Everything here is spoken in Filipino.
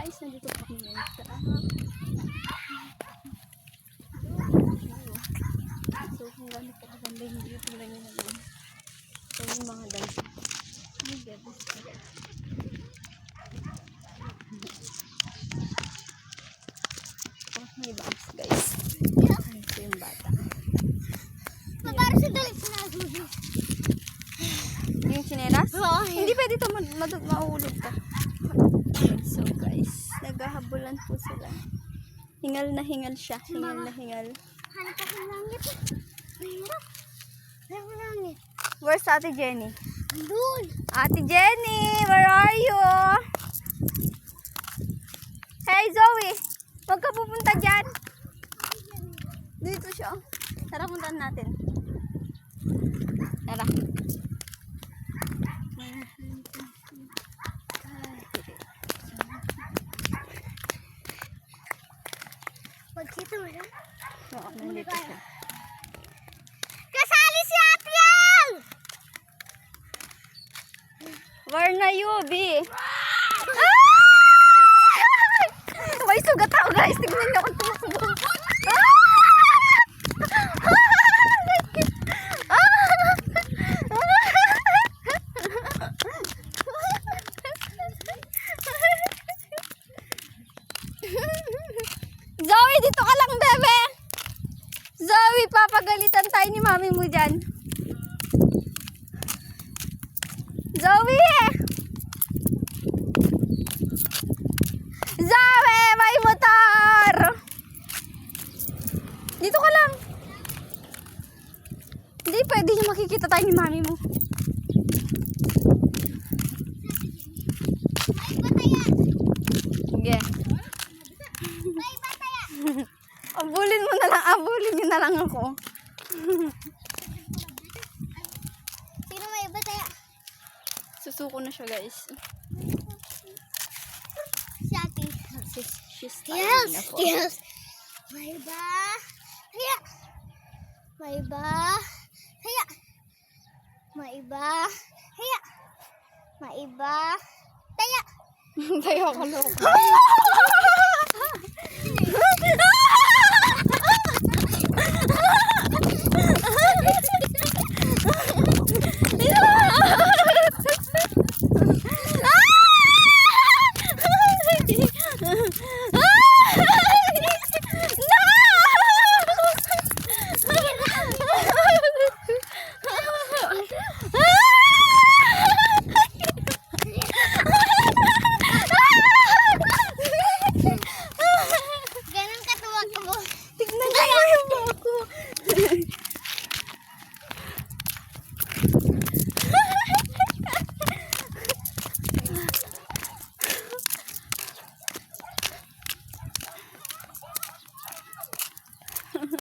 guys, nandito po kami ngayon sa so kung gano'n po kaganda yung view, tingnan nyo naman. So yung mga dance. Ay, gabis pa. Oh, may bags guys. Ay, ito yung bata. Para sa dalit na Yung chinelas? Oo. Hindi pwede ito, mauulog ka. So guys, naghahabulan po sila. Hingal na hingal siya. Hingal na hingal. hanap ako ng langit. Mahirap. Wala ko langit. Where's Ate Jenny? Andun. Ate Jenny, where are you? Hey Zoe, huwag ka pupunta dyan. Dito siya. Tara, puntahan natin. Tara. Pagkita mo na. Oo, nandito siya. Kasali si Apiel! Where na you, B? May sugat ako guys. Tignan niyo kung tumusubong. Zoe, dito ka lang, bebe. Zoe, papagalitan tayo ni mami mo dyan. Zoe! Zoe, may motor! Dito ka lang. Hindi, pwede niya makikita tayo ni mami mo. May bataya. Sige. May bataya. Abulin mo na lang, abulin niyo na lang ako. Sino may bataya? Susuko na siya, guys. Si Ate. She's Yes, tired na po. yes. May bataya. May bataya. May bataya. May bataya. Tayo ka, loko.